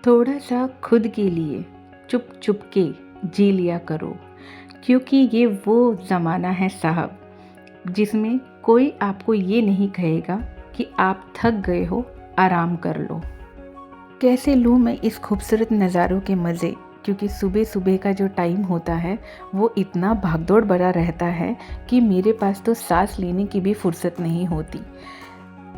थोड़ा सा खुद के लिए चुप चुप के जी लिया करो, क्योंकि ये वो ज़माना है साहब जिसमें कोई आपको ये नहीं कहेगा कि आप थक गए हो, आराम कर लो। कैसे लूँ मैं इस खूबसूरत नज़ारों के मज़े, क्योंकि सुबह सुबह का जो टाइम होता है वो इतना भागदौड़ भरा रहता है कि मेरे पास तो सांस लेने की भी फुर्सत नहीं होती।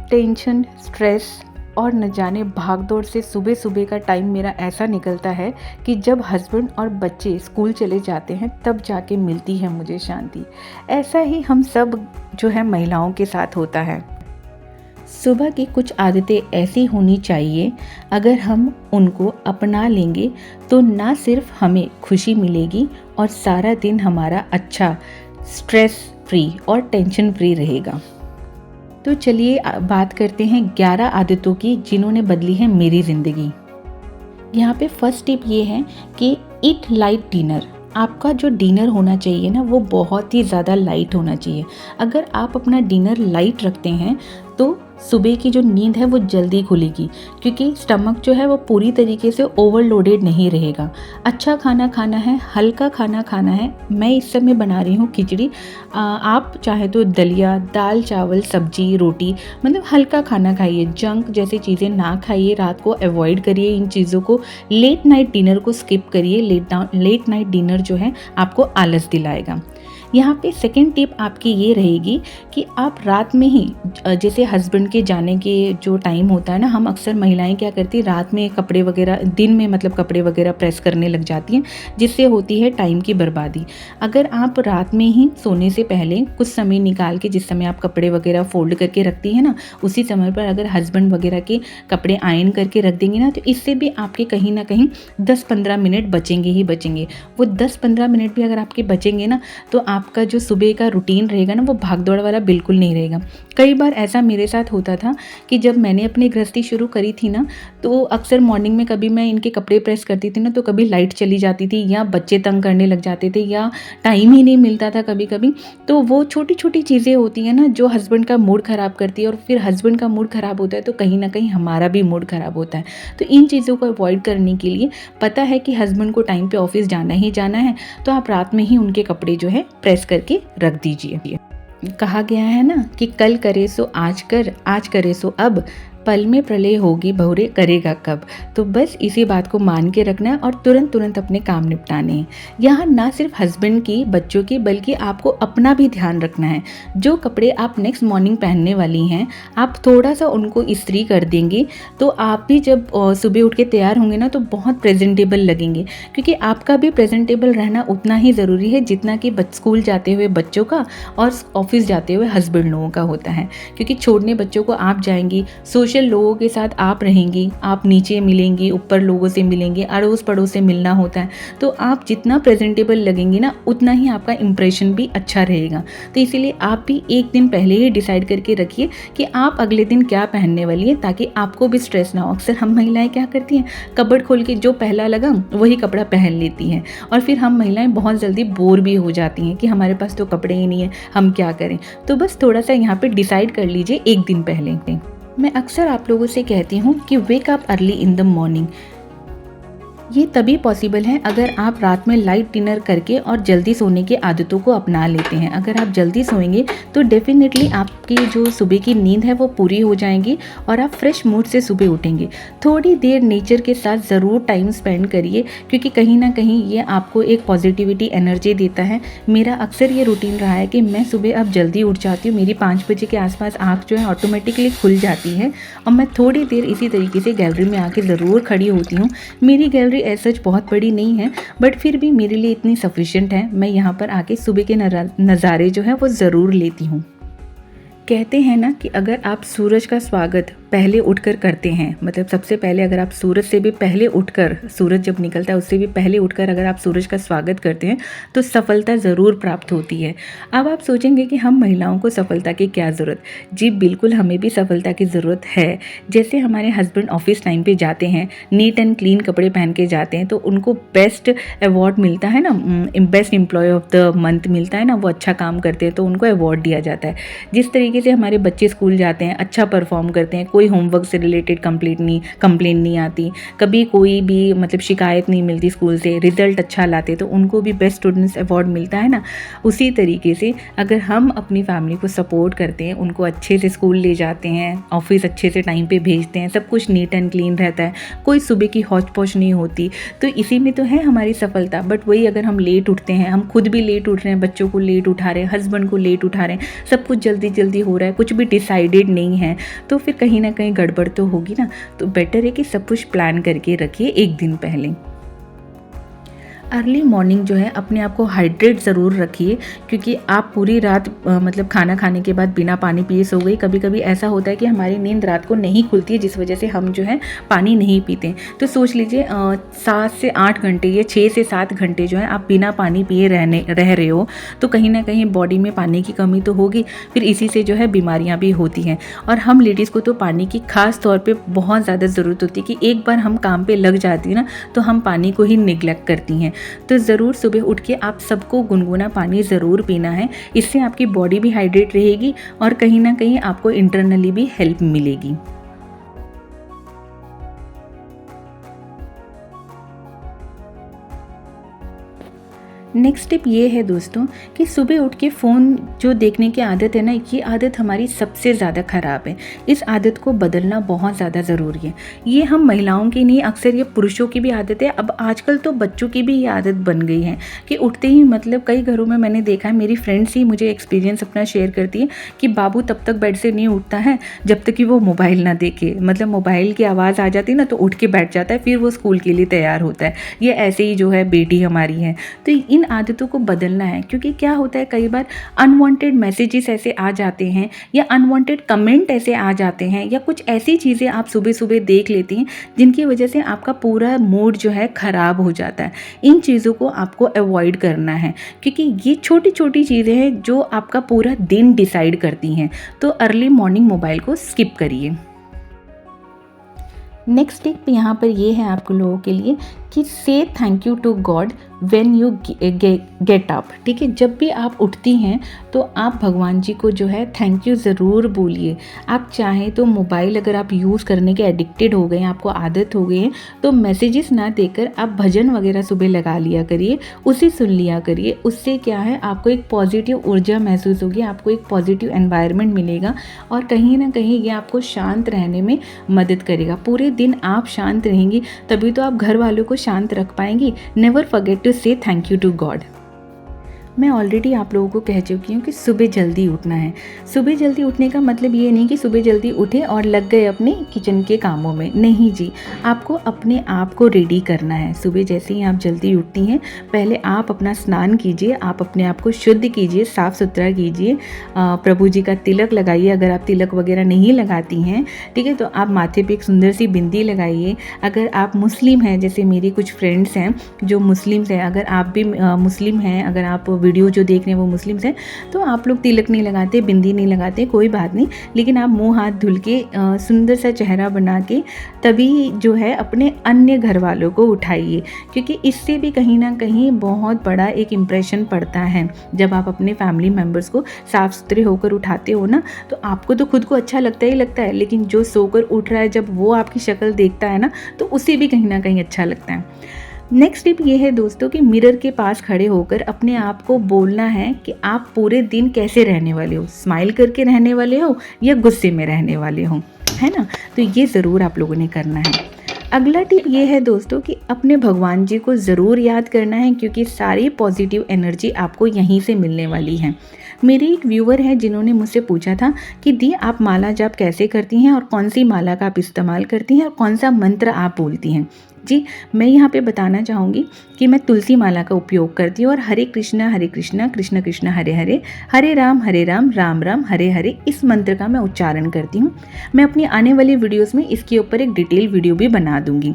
टेंशन, स्ट्रेस और न जाने भागदौड़ से सुबह सुबह का टाइम मेरा ऐसा निकलता है कि जब हस्बैंड और बच्चे स्कूल चले जाते हैं तब जाके मिलती है मुझे शांति। ऐसा ही हम सब जो है महिलाओं के साथ होता है। सुबह की कुछ आदतें ऐसी होनी चाहिए, अगर हम उनको अपना लेंगे तो ना सिर्फ हमें खुशी मिलेगी और सारा दिन हमारा अच्छा स्ट्रेस फ्री और टेंशन फ्री रहेगा। तो चलिए बात करते हैं 11 आदतों की जिन्होंने बदली है मेरी ज़िंदगी। यहाँ पे फर्स्ट टिप ये है कि ईट लाइट डिनर। आपका जो डिनर होना चाहिए ना वो बहुत ही ज़्यादा लाइट होना चाहिए। अगर आप अपना डिनर लाइट रखते हैं तो सुबह की जो नींद है वो जल्दी खुलेगी, क्योंकि स्टमक जो है वो पूरी तरीके से ओवरलोडेड नहीं रहेगा। अच्छा खाना खाना है, हल्का खाना खाना है। मैं इस समय बना रही हूँ खिचड़ी। आप चाहे तो दलिया, दाल, चावल, सब्जी, रोटी, मतलब हल्का खाना खाइए। जंक जैसी चीज़ें ना खाइए, रात को अवॉइड करिए इन चीज़ों को। लेट नाइट डिनर को स्किप करिए। लेट नाइट डिनर जो है आपको आलस दिलाएगा। यहाँ पे सेकंड टिप आपकी ये रहेगी कि आप रात में ही, जैसे हस्बैंड के जाने के जो टाइम होता है ना, हम अक्सर महिलाएं क्या करती हैं रात में कपड़े वगैरह, दिन में मतलब कपड़े वगैरह प्रेस करने लग जाती हैं, जिससे होती है टाइम की बर्बादी। अगर आप रात में ही सोने से पहले कुछ समय निकाल के, जिस समय आप कपड़े वगैरह फोल्ड करके रखती हैं ना, उसी समय पर अगर हस्बैंड वगैरह के कपड़े आयरन करके रख देंगे ना, तो इससे भी आपके कहीं ना कहीं 10-15 मिनट बचेंगे ही बचेंगे। वो 10-15 मिनट भी अगर आपके बचेंगे ना, तो आपका जो सुबह का रूटीन रहेगा ना वो भागदौड़ वाला बिल्कुल नहीं रहेगा। कई बार ऐसा मेरे साथ होता था कि जब मैंने अपनी गृहस्थी शुरू करी थी ना, तो अक्सर मॉर्निंग में कभी मैं इनके कपड़े प्रेस करती थी ना, तो कभी लाइट चली जाती थी या बच्चे तंग करने लग जाते थे या टाइम ही नहीं मिलता था कभी कभी। तो वो छोटी छोटी चीज़ें होती हैं ना जो हस्बैंड का मूड ख़राब करती है, और फिर हस्बैंड का मूड ख़राब होता है तो कहीं ना कहीं हमारा भी मूड ख़राब होता है। तो इन चीज़ों को अवॉइड करने के लिए, पता है कि हस्बैंड को टाइम पे ऑफिस जाना ही जाना है, तो आप रात में ही उनके कपड़े जो है प्रेस करके रख दीजिए। कहा गया है ना कि कल करे सो आज कर, आज करे सो अब, पल में प्रलय होगी बहुरे करेगा कब। तो बस इसी बात को मान के रखना है और तुरंत तुरंत अपने काम निपटाने हैं। यहाँ ना सिर्फ हस्बैंड की, बच्चों की, बल्कि आपको अपना भी ध्यान रखना है। जो कपड़े आप नेक्स्ट मॉर्निंग पहनने वाली हैं, आप थोड़ा सा उनको इस्त्री कर देंगे तो आप भी जब सुबह उठ के तैयार होंगे ना तो बहुत प्रेजेंटेबल लगेंगे, क्योंकि आपका भी प्रेजेंटेबल रहना उतना ही ज़रूरी है जितना कि स्कूल जाते हुए बच्चों का और ऑफिस जाते हुए हस्बैंड लोगों का होता है। क्योंकि छोड़ने बच्चों को आप जाएंगी, सोशल लोगों के साथ आप रहेंगी, आप नीचे मिलेंगी, ऊपर लोगों से मिलेंगे, अड़ोस पड़ोस से मिलना होता है, तो आप जितना प्रेजेंटेबल लगेंगी ना उतना ही आपका इंप्रेशन भी अच्छा रहेगा। तो इसीलिए आप भी एक दिन पहले ही डिसाइड करके रखिए कि आप अगले दिन क्या पहनने वाली है, ताकि आपको भी स्ट्रेस ना हो। अक्सर हम महिलाएं क्या करती हैं, कपबोर्ड खोल के जो पहला लगा वही कपड़ा पहन लेती हैं, और फिर हम महिलाएं बहुत जल्दी बोर भी हो जाती हैं कि हमारे पास तो कपड़े ही नहीं है, हम क्या करें। तो बस थोड़ा सा यहाँ पे डिसाइड कर लीजिए एक दिन पहले। मैं अक्सर आप लोगों से कहती हूँ कि wake up early in the morning. ये तभी पॉसिबल है अगर आप रात में लाइट डिनर करके और जल्दी सोने की आदतों को अपना लेते हैं। अगर आप जल्दी सोएंगे तो डेफिनेटली आपकी जो सुबह की नींद है वो पूरी हो जाएगी और आप फ्रेश मूड से सुबह उठेंगे। थोड़ी देर नेचर के साथ ज़रूर टाइम स्पेंड करिए, क्योंकि कहीं ना कहीं ये आपको एक पॉजिटिविटी एनर्जी देता है। मेरा अक्सर ये रूटीन रहा है कि मैं सुबह अब जल्दी उठ जाती हूँ, मेरी 5 बजे के आसपास आँख जो है ऑटोमेटिकली खुल जाती है, और मैं थोड़ी देर इसी तरीके से गैलरी में आके ज़रूर खड़ी होती हूँ। मेरी गैलरी सच बहुत बड़ी नहीं है, बट फिर भी मेरे लिए इतनी सफिशिएंट है। मैं यहाँ पर आके सुबह के नज़ारे जो है वो ज़रूर लेती हूँ। कहते हैं ना कि अगर आप सूरज का स्वागत पहले उठकर करते हैं, मतलब सबसे पहले अगर आप सूरज से भी पहले उठकर, सूरज जब निकलता है उससे भी पहले उठकर अगर आप सूरज का स्वागत करते हैं तो सफलता ज़रूर प्राप्त होती है। अब आप सोचेंगे कि हम महिलाओं को सफलता की क्या ज़रूरत। जी बिल्कुल, हमें भी सफलता की ज़रूरत है। जैसे हमारे हस्बैंड ऑफिस टाइम पे जाते हैं, नीट एंड क्लीन कपड़े पहन के जाते हैं, तो उनको बेस्ट अवार्ड मिलता है ना, best employee of the month मिलता है ना, वो अच्छा काम करते हैं तो उनको अवार्ड दिया जाता है। जिस तरीके से हमारे बच्चे स्कूल जाते हैं, अच्छा परफॉर्म करते हैं, कोई होमवर्क से रिलेटेड कंप्लेन नहीं आती, कभी कोई भी मतलब शिकायत नहीं मिलती स्कूल से, रिजल्ट अच्छा लाते तो उनको भी बेस्ट स्टूडेंट्स अवार्ड मिलता है ना। उसी तरीके से अगर हम अपनी फैमिली को सपोर्ट करते हैं, उनको अच्छे से स्कूल ले जाते हैं, ऑफिस अच्छे से टाइम पे भेजते हैं, सब कुछ नीट एंड क्लीन रहता है, कोई सुबह की हौच पौच नहीं होती, तो इसी में तो है हमारी सफलता। बट वही अगर हम लेट उठते हैं, हम खुद भी लेट उठ रहे हैं, बच्चों को लेट उठा रहे हैं, हस्बैंड को लेट उठा रहे हैं, सब कुछ जल्दी जल्दी हो रहा है, कुछ भी डिसाइडेड नहीं है, तो फिर कहीं ना कहीं गड़बड़ तो होगी ना। तो बेटर है कि सब कुछ प्लान करके रखिए एक दिन पहले। अर्ली मॉर्निंग जो है अपने आप को हाइड्रेट ज़रूर रखिए, क्योंकि आप पूरी रात मतलब खाना खाने के बाद बिना पानी पिए सो गई। कभी कभी ऐसा होता है कि हमारी नींद रात को नहीं खुलती है, जिस वजह से हम जो है पानी नहीं पीते। तो सोच लीजिए 7 से 8 घंटे या 6 से 7 घंटे जो है आप बिना पानी पिए रह रहे हो, तो कहीं ना कहीं बॉडी में पानी की कमी तो होगी, फिर इसी से जो है बीमारियाँ भी होती हैं। और हम लेडीज़ को तो पानी की खास तौर पर बहुत ज़्यादा ज़रूरत होती है कि एक बार हम काम पर लग जाती है ना, तो हम पानी को ही निगलेक्ट करती हैं। तो ज़रूर सुबह उठ के आप सबको गुनगुना पानी ज़रूर पीना है, इससे आपकी बॉडी भी हाइड्रेट रहेगी और कहीं ना कहीं आपको इंटरनली भी हेल्प मिलेगी। नेक्स्ट टिप ये है दोस्तों कि सुबह उठ के फ़ोन जो देखने की आदत है ना, ये आदत हमारी सबसे ज़्यादा ख़राब है। इस आदत को बदलना बहुत ज़्यादा ज़रूरी है। ये हम महिलाओं की नहीं, अक्सर ये पुरुषों की भी आदत है। अब आजकल तो बच्चों की भी ये आदत बन गई है कि उठते ही मतलब कई घरों में मैंने देखा है, मेरी फ्रेंड्स ही मुझे एक्सपीरियंस अपना शेयर करती है कि बाबू तब तक बेड से नहीं उठता है जब तक कि वो मोबाइल ना देखे। मतलब मोबाइल की आवाज़ आ जाती है ना तो उठ के बैठ जाता है, फिर वो स्कूल के लिए तैयार होता है। ये ऐसे ही जो है बेटी हमारी है। तो इन आदतों को बदलना है, क्योंकि क्या होता है कई बार अनवांटेड मैसेजेस ऐसे आ जाते हैं या अनवांटेड कमेंट ऐसे आ जाते हैं या कुछ ऐसी चीज़ें आप सुबह सुबह देख लेती हैं जिनकी वजह से आपका पूरा मूड जो है ख़राब हो जाता है। इन चीज़ों को आपको अवॉइड करना है, क्योंकि ये छोटी छोटी चीज़ें हैं जो आपका पूरा दिन डिसाइड करती हैं। तो अर्ली मॉर्निंग मोबाइल को स्किप करिए। नेक्स्ट टिप यहाँ पर ये है आपको लोगों के लिए कि से thank you to God when you get up. ठीक है, जब भी आप उठती हैं तो आप भगवान जी को जो है थैंक यू ज़रूर बोलिए। आप चाहें तो मोबाइल अगर आप यूज़ करने के एडिक्टेड हो गए हैं, आपको आदत हो गई है, तो मैसेजेस ना देकर आप भजन वगैरह सुबह लगा लिया करिए, उसे सुन लिया करिए। उससे क्या है, आपको एक पॉजिटिव ऊर्जा महसूस होगी, आपको एक पॉजिटिव एनवायरनमेंट मिलेगा और कहीं ना कहीं ये आपको शांत रहने में मदद करेगा। पूरे दिन आप शांत रहेंगी तभी तो आप घर वालों को शांत रख पाएंगी। नेवर फॉरगेट टू से थैंक यू टू गॉड। मैं ऑलरेडी आप लोगों को कह चुकी हूँ कि सुबह जल्दी उठना है। सुबह जल्दी उठने का मतलब ये नहीं कि सुबह जल्दी उठे और लग गए अपने किचन के कामों में, नहीं जी। आपको अपने आप को रेडी करना है। सुबह जैसे ही आप जल्दी उठती हैं, पहले आप अपना स्नान कीजिए, आप अपने आप को शुद्ध कीजिए, साफ़ सुथरा कीजिए, प्रभु जी का तिलक लगाइए। अगर आप तिलक वगैरह नहीं लगाती हैं, ठीक है, तो आप माथे पे एक सुंदर सी बिंदी लगाइए। अगर आप मुस्लिम हैं, जैसे मेरी कुछ फ्रेंड्स हैं जो मुस्लिम्स हैं, अगर आप भी मुस्लिम हैं, अगर आप वीडियो जो देख रहे हैं वो मुस्लिम्स हैं, तो आप लोग तिलक नहीं लगाते, बिंदी नहीं लगाते, कोई बात नहीं, लेकिन आप मुंह हाथ धुल के सुंदर सा चेहरा बना के तभी जो है अपने अन्य घर वालों को उठाइए, क्योंकि इससे भी कहीं ना कहीं बहुत बड़ा एक इम्प्रेशन पड़ता है। जब आप अपने फैमिली मेम्बर्स को साफ सुथरे होकर उठाते हो ना, तो आपको तो खुद को अच्छा लगता ही लगता है, लेकिन जो सोकर उठ रहा है जब वो आपकी शक्ल देखता है ना, तो उसे भी कहीं ना कहीं अच्छा लगता है। नेक्स्ट टिप ये है दोस्तों कि मिरर के पास खड़े होकर अपने आप को बोलना है कि आप पूरे दिन कैसे रहने वाले हो, स्माइल करके रहने वाले हो या गुस्से में रहने वाले हो, है ना। तो ये ज़रूर आप लोगों ने करना है। अगला टिप ये है दोस्तों कि अपने भगवान जी को ज़रूर याद करना है, क्योंकि सारी पॉजिटिव एनर्जी आपको यहीं से मिलने वाली है। मेरी एक व्यूअर है जिन्होंने मुझसे पूछा था कि दी आप माला जाप कैसे करती हैं और कौन सी माला का आप इस्तेमाल करती हैं और कौन सा मंत्र आप बोलती हैं। जी, मैं यहाँ पे बताना चाहूँगी कि मैं तुलसी माला का उपयोग करती हूँ और हरे कृष्णा कृष्ण कृष्ण हरे हरे, हरे राम राम राम हरे हरे, इस मंत्र का मैं उच्चारण करती हूँ। मैं अपनी आने वाली वीडियोस में इसके ऊपर एक डिटेल वीडियो भी बना दूँगी।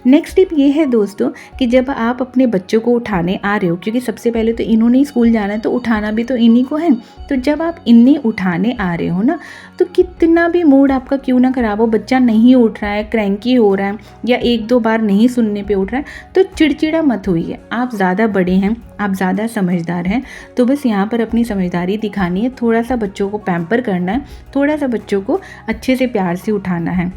नेक्स्ट टिप ये है दोस्तों कि जब आप अपने बच्चों को उठाने आ रहे हो, क्योंकि सबसे पहले तो इन्होंने ही स्कूल जाना है तो उठाना भी तो इन्हीं को है, तो जब आप इन्हें उठाने आ रहे हो ना, तो कितना भी मूड आपका क्यों ना खराब हो, बच्चा नहीं उठ रहा है, क्रैंकी हो रहा है या एक दो बार नहीं सुनने पे उठ रहा है, तो चिड़चिड़ा मत होइए। आप ज़्यादा बड़े हैं, आप ज़्यादा समझदार हैं, तो बस यहाँ पर अपनी समझदारी दिखानी है, थोड़ा सा बच्चों को पैम्पर करना है, थोड़ा सा बच्चों को अच्छे से प्यार से उठाना है।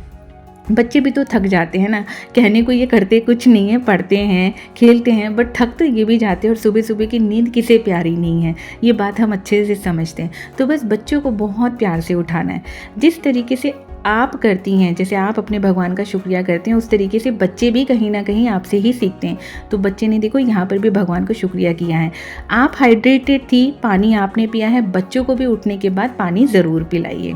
बच्चे भी तो थक जाते हैं ना, कहने को ये करते कुछ नहीं है, पढ़ते हैं, खेलते हैं, बट थक तो ये भी जाते हैं, और सुबह सुबह की नींद किसे प्यारी नहीं है, ये बात हम अच्छे से समझते हैं। तो बस बच्चों को बहुत प्यार से उठाना है, जिस तरीके से आप करती हैं, जैसे आप अपने भगवान का शुक्रिया करते हैं, उस तरीके से बच्चे भी कहीं ना कहीं आपसे ही सीखते हैं। तो बच्चे ने देखो यहाँ पर भी भगवान को शुक्रिया किया है। आप हाइड्रेटेड थी, पानी आपने पिया है, बच्चों को भी उठने के बाद पानी ज़रूर पिलाइए।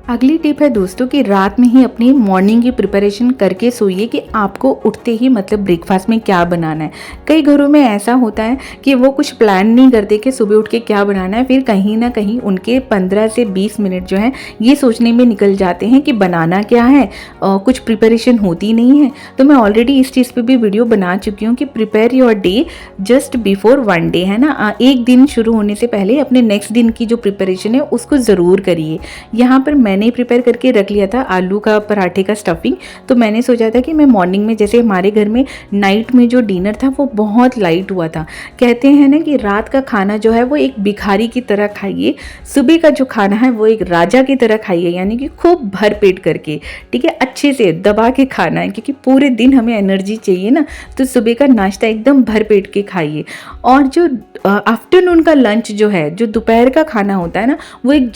अगली टिप है दोस्तों कि रात में ही अपनी मॉर्निंग की प्रिपरेशन करके सोइए कि आपको उठते ही मतलब ब्रेकफास्ट में क्या बनाना है। कई घरों में ऐसा होता है कि वो कुछ प्लान नहीं करते कि सुबह उठ के क्या बनाना है, फिर कहीं ना कहीं उनके 15 से 20 मिनट जो है ये सोचने में निकल जाते हैं कि बनाना क्या है, कुछ प्रिपरेशन होती नहीं है। तो मैं ऑलरेडी इस चीज़ पर भी वीडियो बना चुकी हूँ कि prepare your day just before one day, है ना। एक दिन शुरू होने से पहले अपने नेक्स्ट दिन की जो प्रिपरेशन है उसको ज़रूर करिए। यहाँ पर मैंने प्रिपेयर करके रख लिया था आलू का पराठे का स्टफिंग, तो मैंने सोचा था कि मैं मॉर्निंग में, जैसे हमारे घर में नाइट में जो डिनर था वो बहुत लाइट हुआ था। कहते हैं ना कि रात का खाना जो है वो एक भिखारी की तरह खाइए, सुबह का जो खाना है वो एक राजा की तरह खाइए, यानी कि खूब भर पेट करके, ठीक है, अच्छे से दबा के खाना है, क्योंकि पूरे दिन हमें एनर्जी चाहिए ना। तो सुबह का नाश्ता एकदम भर पेट के खाइए, और जो आफ्टरनून का लंच जो है, जो दोपहर का खाना होता है ना, वो एक